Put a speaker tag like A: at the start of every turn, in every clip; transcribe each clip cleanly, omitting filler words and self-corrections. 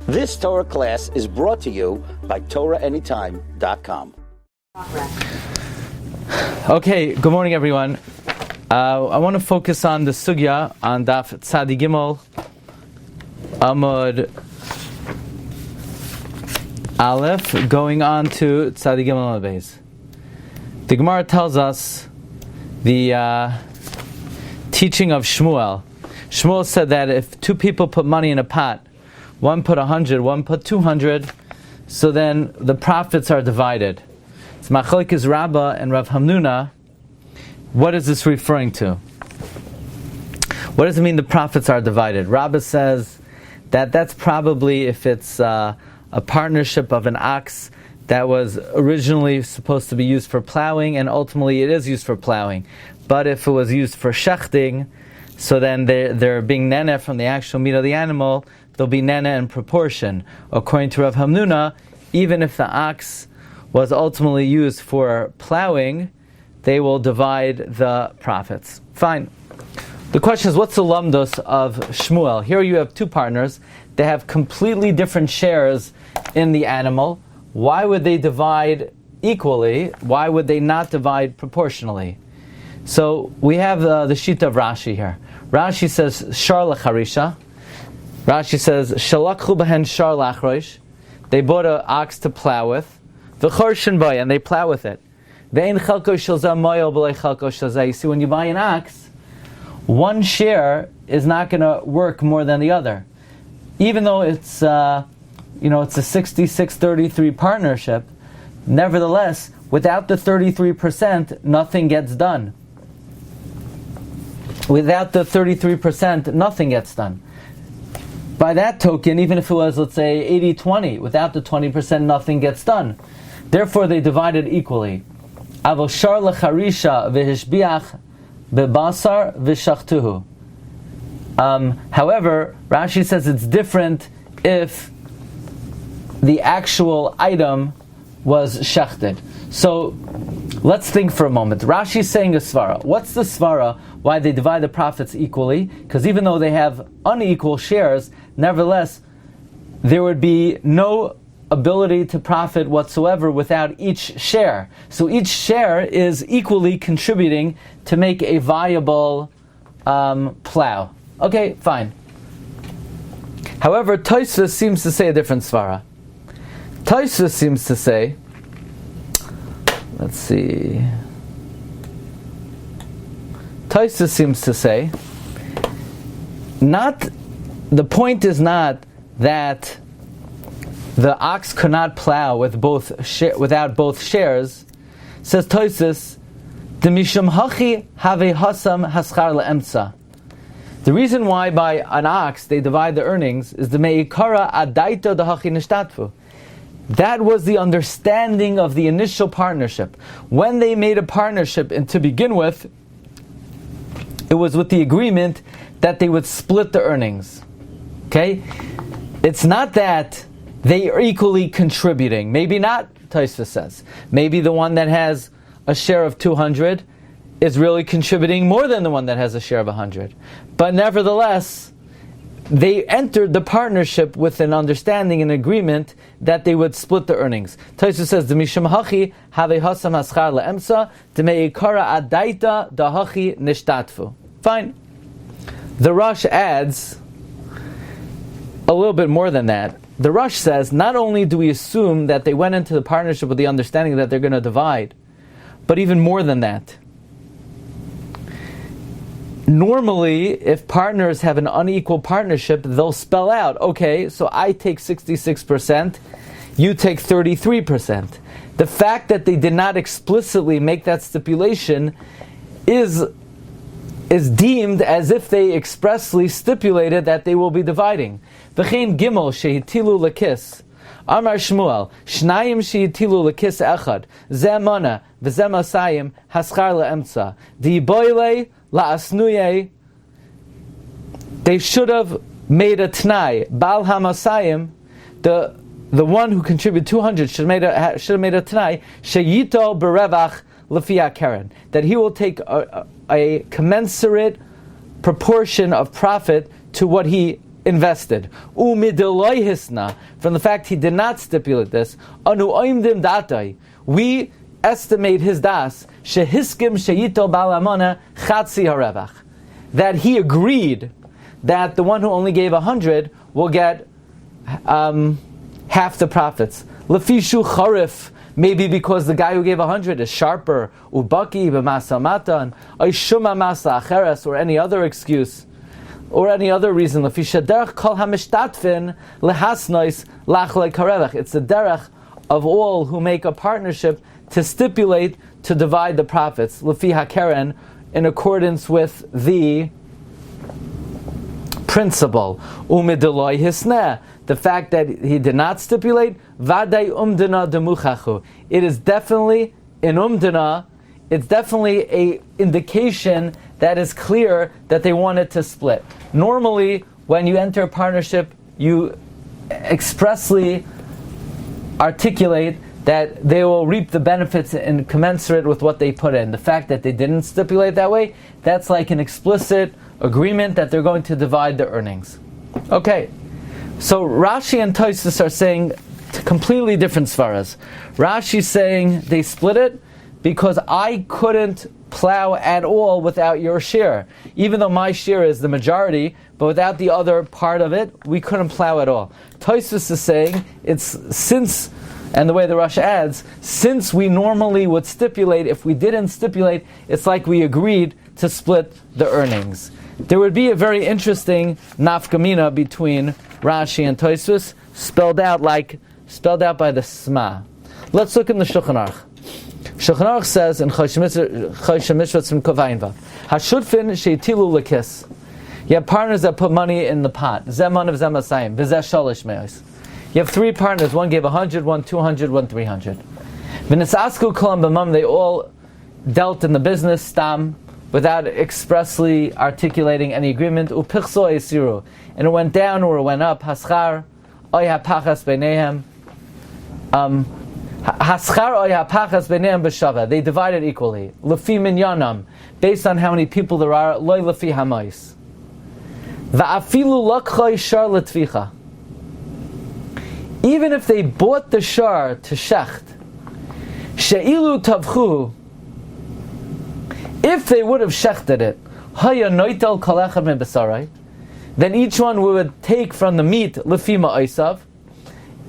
A: This Torah class is brought to you by TorahAnytime.com.
B: Okay, good morning everyone. I want to focus on the Sugya on Daf Tzadi Gimel Amud Aleph, going on to Tzadi Gimel Amud Beis. The Gemara tells us the teaching of Shmuel. Shmuel said that if two people put money in a pot, one put 100, one put 200, so then the profits are divided. It's Machlokes Rabbah and Rav Hamnuna. What is this referring to? What does it mean the profits are divided? Rabbah says that that's probably if it's a partnership of an ox that was originally supposed to be used for plowing, and ultimately it is used for plowing. But if it was used for shechting, so then they're being nene from the actual meat of the animal, they'll be nene in proportion. According to Rav Hamnuna, even if the ox was ultimately used for plowing, they will divide the profits. Fine. The question is, what's the lamdos of Shmuel? Here you have two partners. They have completely different shares in the animal. Why would they divide equally? Why would they not divide proportionally? So we have the shita of Rashi here. Rashi says, shar lecharisha. Rashi says, shalakhu behen shar lachrosh. They bought an ox to plow with. V'chorshin bay, and they plow with it. Ve'in chalko shalzah moyo b'lei chalko shalzah. You see, when you buy an ox, one share is not going to work more than the other. Even though it's a 66-33 partnership, nevertheless, without the 33%, nothing gets done. Without the 33%, nothing gets done. By that token, even if it was, let's say, 80-20, without the 20%, nothing gets done. Therefore, they divided equally. Avo shar lecharisha v'hishbiach bebasar v'shachtuhu. However, Rashi says it's different if the actual item was shechted. So, let's think for a moment. Rashi is saying a svara. What's the svara? Why they divide the profits equally? Because even though they have unequal shares, nevertheless, there would be no ability to profit whatsoever without each share. So each share is equally contributing to make a viable plow. Okay, fine. However, Tosfos seems to say a different svara. Tosfos seems to say, let's see. Tosfos seems to say, the point is not that the ox could not plow with without both shares. Says Tosfos, the mishum hachi have hasam haschar leemtza. The reason why by an ox they divide the earnings is the meikara adaita dahachi nishtatfu. That was the understanding of the initial partnership. When they made a partnership, and to begin with, it was with the agreement that they would split the earnings. Okay? It's not that they are equally contributing. Maybe not, Tosfos says. Maybe the one that has a share of 200 is really contributing more than the one that has a share of 100. But nevertheless, they entered the partnership with an understanding and agreement that they would split the earnings. Tosfos says, "The mishum hachi have hasam haschar leemsa, the meikara adaita dahachi nishtatfu." Fine. The Rosh adds a little bit more than that. The Rosh says, not only do we assume that they went into the partnership with the understanding that they're going to divide, but even more than that. Normally, if partners have an unequal partnership, they'll spell out, okay, so I take 66%, you take 33%. The fact that they did not explicitly make that stipulation is deemed as if they expressly stipulated that they will be dividing. V'chein gimel shehitilu lekis. Amar Shmuel, Shnayim shehitilu lekis echad, zeh mana, v'zeh masayim, haschar leemtza. Di'boile la'asnuye. They should have made a t'nai. Bal hamasayim, the one who contributed 200 should have made a t'nai. Sheyito berevach l'fiyah keren. That he will take a commensurate proportion of profit to what he invested. U'mideloi hisna, from the fact he did not stipulate this, anu oimdim datai, we estimate his das, shehiskim sheyito balamana chatzi harevach, that he agreed that the one who only gave 100 will get half the profits. Lefishu charif, maybe because the guy who gave 100 is sharper, ubaki b'masa matan, oishuma masa acheres, or any other excuse, or any other reason. Lefisha derech kol hamishtatfin lehasnois lachlei karevach. It's the derech of all who make a partnership to stipulate to divide the profits. Lefi hakeren, in accordance with the principle. Umideloi hisneh, the fact that he did not stipulate, vaday umdana demuchachu. It is definitely in umdana. It's definitely a indication that is clear that they wanted to split. Normally, when you enter a partnership, you expressly articulate that they will reap the benefits in commensurate with what they put in. The fact that they didn't stipulate that way, that's like an explicit agreement that they're going to divide the earnings. Okay, so Rashi and Tosfos are saying completely different svaras. Rashi's saying they split it because I couldn't plow at all without your share. Even though my share is the majority, but without the other part of it, we couldn't plow at all. Tosfos is saying it's since, and the way the Rashi adds, since we normally would stipulate, if we didn't stipulate, it's like we agreed to split the earnings. There would be a very interesting nafkamina between Rashi and Tosfos, spelled out by the Sma. Let's look in the Shulchan Aruch. Shulchan Aruch says in Choshen Mishpat from Kovayinva, Hashutfin sheitilu lekis. You have partners that put money in the pot. Zeman of zemasayim, v'zeh shalish meos. You have three partners. One gave 100, one 200, one 300. V'nisasku kolam b'mam. They all dealt in the business stam, without expressly articulating any agreement. Upichso esiru, and it went down or it went up. Haschar oy hapachas beinehem. Haschar oy hapachas beinehem b'shava. They divided equally. Lefi minyanam, based on how many people there are. Loy lefi hamois. Va'afilu lakchay shar letvicha. Even if they bought the shar to shecht, she'ilu tavchu, if they would have shechted it, haya noitel kalechad min besarai, then each one would take from the meat lefima oisav.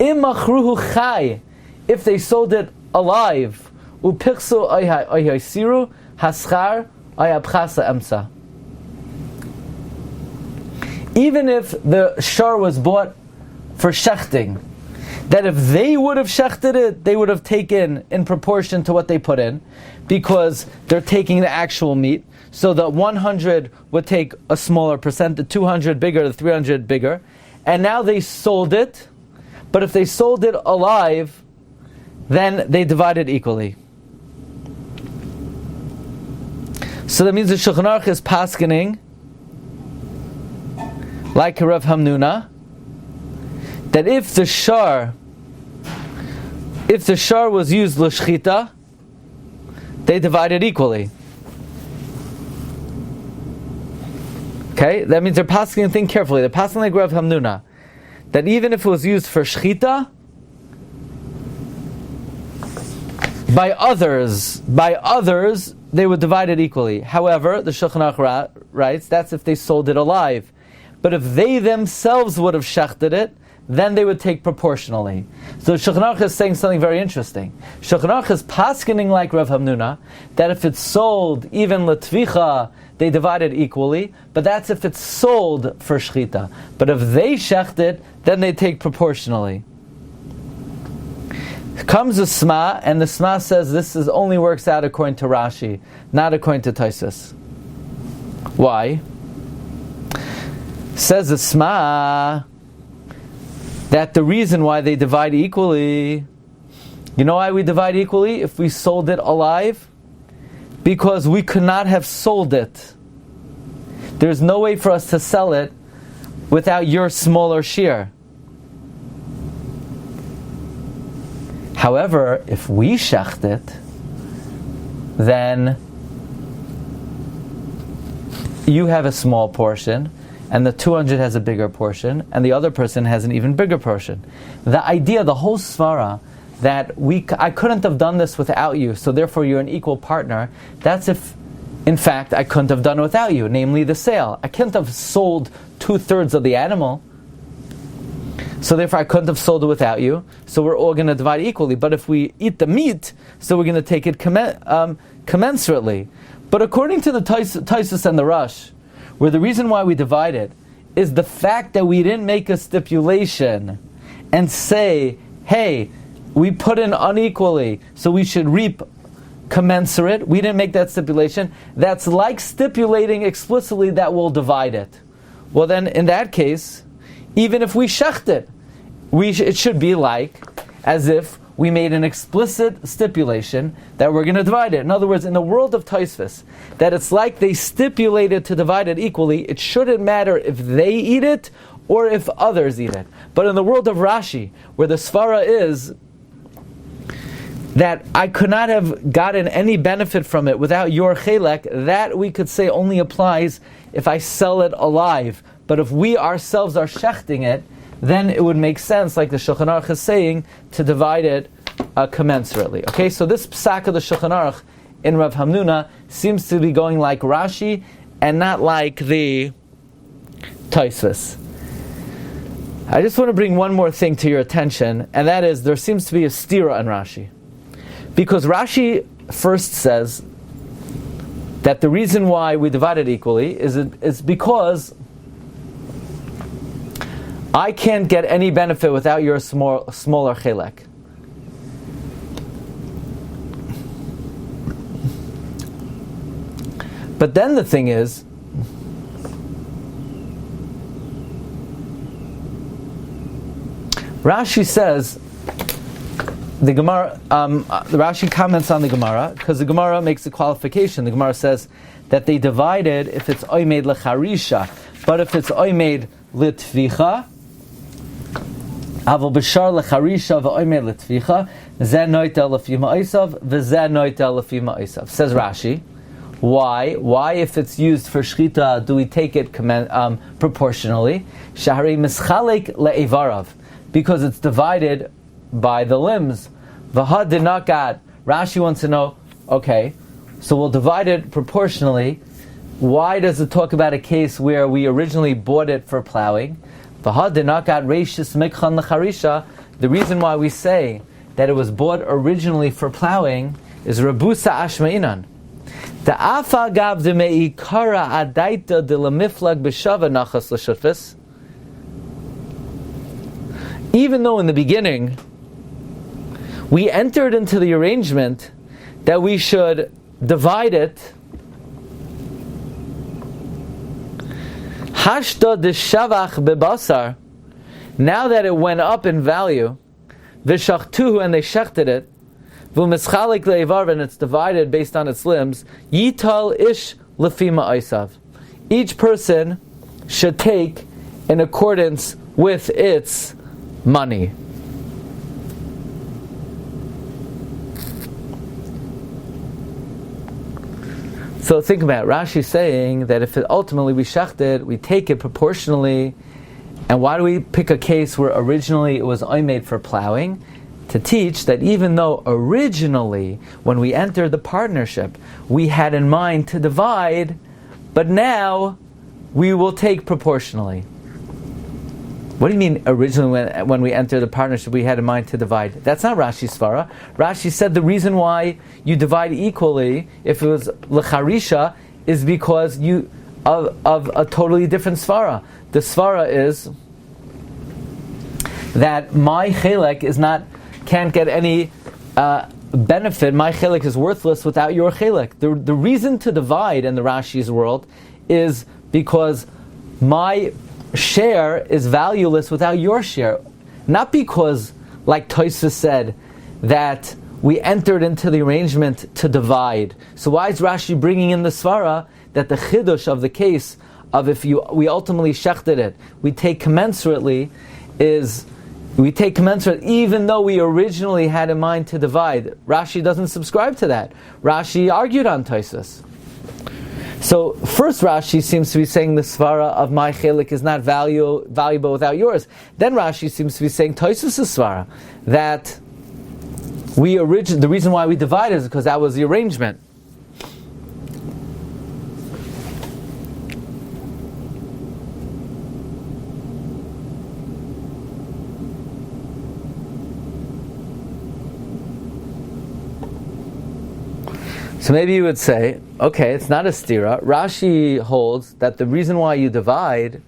B: Im machruhu chai, if they sold it alive, upichsu oyhasiru haschar oyabchasa emsa. Even if the shar was bought for shechting, that if they would have shechted it, they would have taken in proportion to what they put in, because they're taking the actual meat. So the 100 would take a smaller percent, the 200 bigger, the 300 bigger, and now they sold it. But if they sold it alive, then they divided equally. So that means the Shulchan Aruch is paskening like Rav Hamnuna, that if the shar was used l'shchita, they divided equally. Okay, that means they're passing the thing carefully. They're passing like Rav Hamnuna, that even if it was used for shchita, by others, they would divide it equally. However, the Shulchan Aruch writes, that's if they sold it alive. But if they themselves would have shechted it, then they would take proportionally. So Shulchan Aruch is saying something very interesting. Shulchan Aruch is paskening like Rav Hamnuna, that if it's sold even l'tvicha, they divide it equally, but that's if it's sold for shchita. But if they shecht it, then they take proportionally. Comes the Sma, and the Sma says this only works out according to Rashi, not according to Tosfos. Why? Says the Sma that the reason why they divide equally, you know why we divide equally if we sold it alive? Because we could not have sold it. There's no way for us to sell it without your smaller share. However, if we shecht it, then you have a small portion, and the 200 has a bigger portion, and the other person has an even bigger portion. The idea, the whole svara, that I couldn't have done this without you, so therefore you're an equal partner, that's if, in fact, I couldn't have done it without you, namely the sale. I couldn't have sold 2/3 of the animal, so therefore I couldn't have sold it without you, so we're all going to divide equally. But if we eat the meat, so we're going to take it commensurately. But according to the Tosfos and the Rosh, where the reason why we divide it is the fact that we didn't make a stipulation and say, hey, we put in unequally, so we should reap commensurate. We didn't make that stipulation. That's like stipulating explicitly that we'll divide it. Well then, in that case, even if we shecht it, it should be like as if we made an explicit stipulation that we're going to divide it. In other words, in the world of Tosfos, that it's like they stipulated to divide it equally. It shouldn't matter if they eat it or if others eat it. But in the world of Rashi, where the svara is that I could not have gotten any benefit from it without your chelek, that we could say only applies if I sell it alive. But if we ourselves are shechting it, then it would make sense, like the Shulchan Aruch is saying, to divide it commensurately. Okay, so this psak of the Shulchan Aruch in Rav Hamnuna seems to be going like Rashi and not like the Tosfos. I just want to bring one more thing to your attention, and that is there seems to be a stira in Rashi. Because Rashi first says that the reason why we divide it equally is because I can't get any benefit without your smaller chelek. But then the thing is, Rashi says, the Gemara, the Rashi comments on the Gemara, because the Gemara makes a qualification. The Gemara says that they divided if it's oimed lecharisha, but if it's oimed litvicha, aval b'shar lecharisha v'oimed litvicha, zeh noitel lefi ma'asav, v'zeh noitel lefi ma'asav. Says Rashi, why? Why, if it's used for shchita, do we take it proportionally? Shahari mischalek le'evarav, because it's divided by the limbs. V'had dinakat. Rashi wants to know, okay, so we'll divide it proportionally. Why does it talk about a case where we originally bought it for plowing? V'had dinakat reishis mikchan lecharisha. The reason why we say that it was bought originally for plowing is rebusa ashmeinan. Ta'afa gav de meikara adaita de lemiflag b'shava nachas l'shutfis. Even though in the beginning we entered into the arrangement that we should divide it, hashda de shavach bebasar, now that it went up in value, v'shachtuhu, and they shechted it, v'mischalik le'ivar, and it's divided based on its limbs, yital ish lefima aisav. Each person should take in accordance with its money. So think about it. Rashi saying that if ultimately we shecht it, we take it proportionally. And why do we pick a case where originally it was made for plowing? To teach that even though originally, when we entered the partnership, we had in mind to divide, but now we will take proportionally. What do you mean originally when we entered the partnership we had in mind to divide? That's not Rashi's svara. Rashi said the reason why you divide equally, if it was lecharisha, is because of a totally different svara. The svara is that my chelek can't get any benefit. My chelek is worthless without your chelek. The reason to divide in the Rashi's world is because my share is valueless without your share. Not because, like Tosfos said, that we entered into the arrangement to divide. So why is Rashi bringing in the svara that the chidush of the case of if we ultimately shechted it, we take commensurate even though we originally had in mind to divide. Rashi doesn't subscribe to that. Rashi argued on Tosfos. So first Rashi seems to be saying the svara of my chelik is not valuable without yours. Then Rashi seems to be saying Tosfos' svara, that the reason why we divide is because that was the arrangement. So maybe you would say, okay, it's not a stira. Rashi holds that the reason why you divide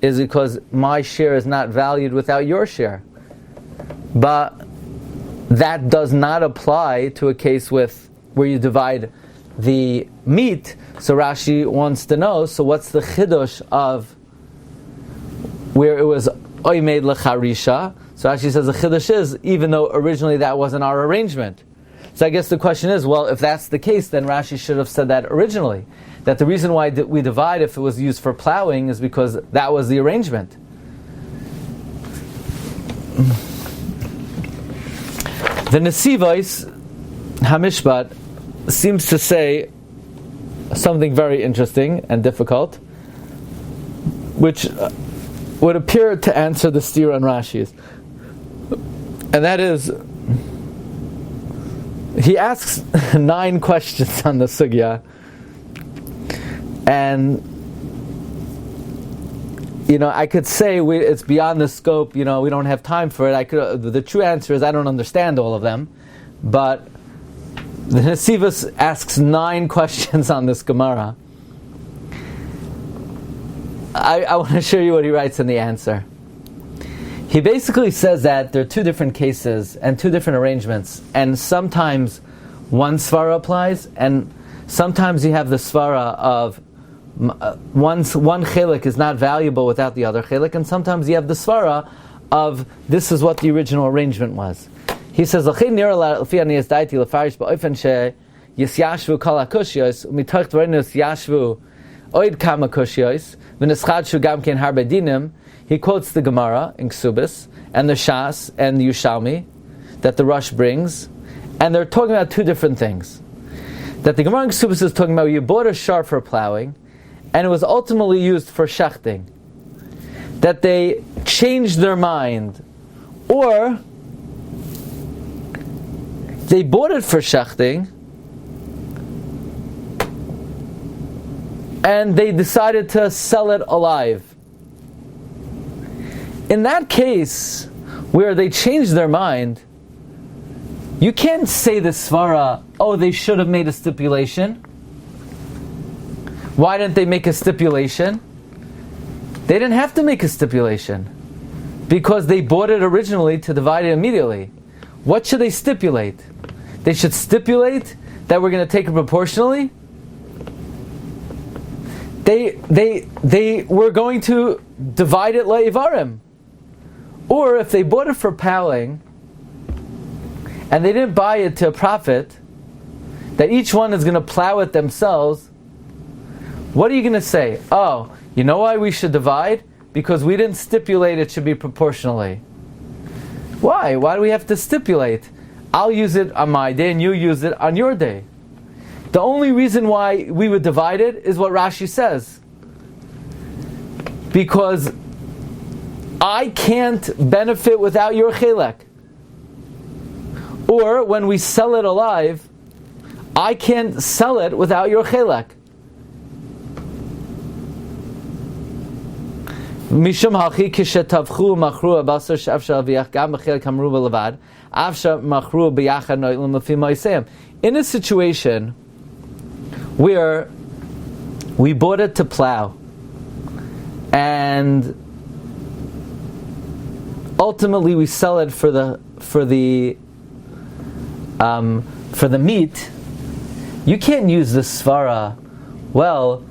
B: is because my share is not valued without your share. But that does not apply to a case where you divide the meat. So Rashi wants to know, so what's the chidush of where it was oimed lecharisha? So Rashi says the chidush is, even though originally that wasn't our arrangement. So I guess the question is, well, if that's the case, then Rashi should have said that originally. That the reason why we divide if it was used for plowing is because that was the arrangement. The Kesuvos Hamishpat seems to say something very interesting and difficult, which would appear to answer the stira on Rashi's. And that is, he asks 9 questions on the Sugya, and I could say it's beyond the scope. We don't have time for it. The true answer is I don't understand all of them, but the Kesuvos asks 9 questions on this Gemara. I want to show you what he writes in the answer. He basically says that there are 2 different cases and 2 different arrangements, and sometimes one svara applies, and sometimes you have the svara of one chelik is not valuable without the other chelik, and sometimes you have the svara of this is what the original arrangement was. He says, he quotes the Gemara in Kesuvos and the Shas and the Yushalmi that the Rush brings, and they're talking about 2 different things. That the Gemara in Kesuvos is talking about you bought a shar for plowing, and it was ultimately used for shechting. That they changed their mind, or they bought it for shechting, and they decided to sell it alive. In that case, where they changed their mind, you can't say the svara, they should have made a stipulation. Why didn't they make a stipulation? They didn't have to make a stipulation, because they bought it originally to divide it immediately. What should they stipulate? They should stipulate that we're going to take it proportionally. They were going to divide it la'ivarim. Or if they bought it for plowing, and they didn't buy it to a profit, that each one is going to plow it themselves, what are you going to say? Oh, you know why we should divide? Because we didn't stipulate it should be proportionally. Why? Why do we have to stipulate? I'll use it on my day and you use it on your day. The only reason why we would divide it is what Rashi says. Because I can't benefit without your chelek. Or when we sell it alive, I can't sell it without your chelek. Mishum hachi kishetavchu machru abasar shafshal v'yach gam b'chelek hamru b'levad avsha machru b'yachad no'ilum lefi ma'isem. In a situation where we bought it to plow, and ultimately we sell it for the meat, you can't use the svara. Well,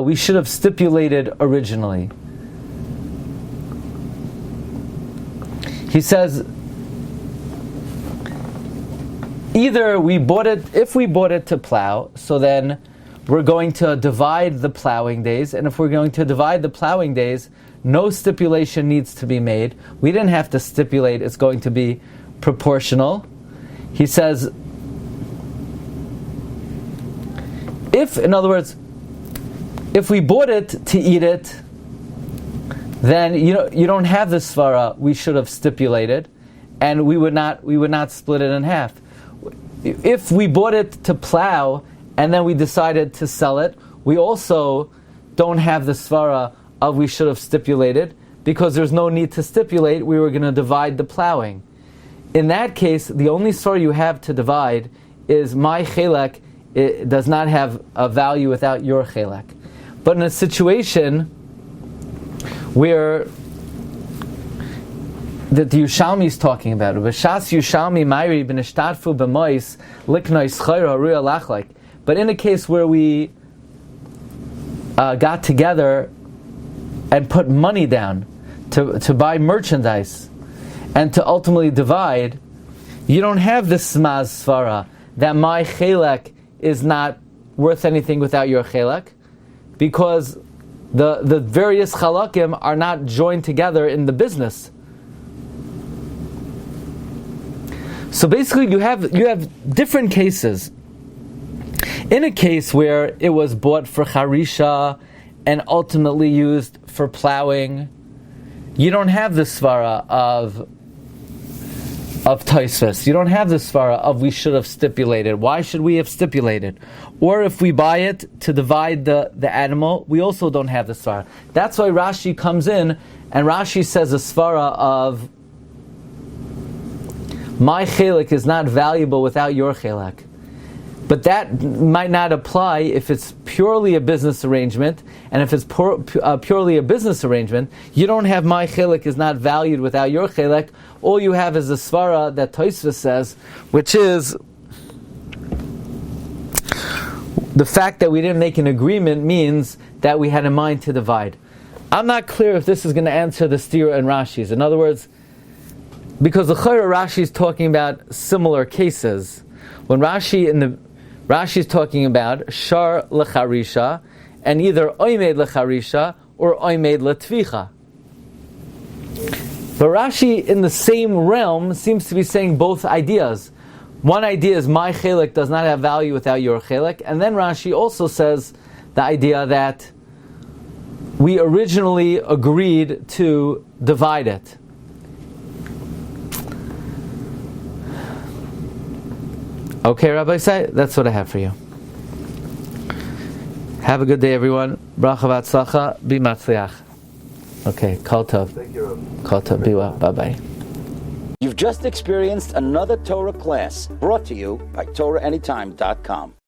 B: we should have stipulated originally. He says, either if we bought it to plow, so then we're going to divide the plowing days, and if we're going to divide the plowing days, no stipulation needs to be made. We didn't have to stipulate it's going to be proportional. He says, in other words, if we bought it to eat it, then you don't have the svara we should have stipulated, and we would not split it in half. If we bought it to plow and then we decided to sell it, we also don't have the svara of we should have stipulated, because there's no need to stipulate. We were going to divide the plowing. In that case, the only svara you have to divide is my chelek. It does not have a value without your chelek. But in a situation where that the Yushalmi is talking about, B'shas Yushalmi Mayri b'nishtadfu b'mois liknoi schayra ruya lachlek. But in a case where we got together and put money down to buy merchandise and to ultimately divide, you don't have this smaz svara that my chelek is not worth anything without your chelek, because the various chalakim are not joined together in the business. So basically you have different cases. In a case where it was bought for charisha and ultimately used for plowing, you don't have the svara of Tosfos. You don't have the svara of we should have stipulated. Why should we have stipulated? Or if we buy it to divide the animal, we also don't have the svara. That's why Rashi comes in, and Rashi says a svara of my chelek is not valuable without your chelek. But that might not apply if it's purely a business arrangement, and if it's purely a business arrangement, you don't have my chelek is not valued without your chelek. All you have is the svara that Tosfos says, which is the fact that we didn't make an agreement means that we had in mind to divide. I'm not clear if this is going to answer the stira and Rashi's. In other words, because the Chayra Rashi is talking about similar cases. When Rashi is talking about shar lecharisha, and either oimed lecharisha or oimed letvicha. But Rashi, in the same realm, seems to be saying both ideas. One idea is my chelek does not have value without your chelek, and then Rashi also says the idea that we originally agreed to divide it. Okay, Rabbi Say, that's what I have for you. Have a good day, everyone. Bracha v'atzlacha, be matzliach. Okay, kol tov.
C: Thank you, Rabbi.
B: Kol tov, be well. Bye-bye.
A: You've just experienced another Torah class brought to you by TorahAnytime.com.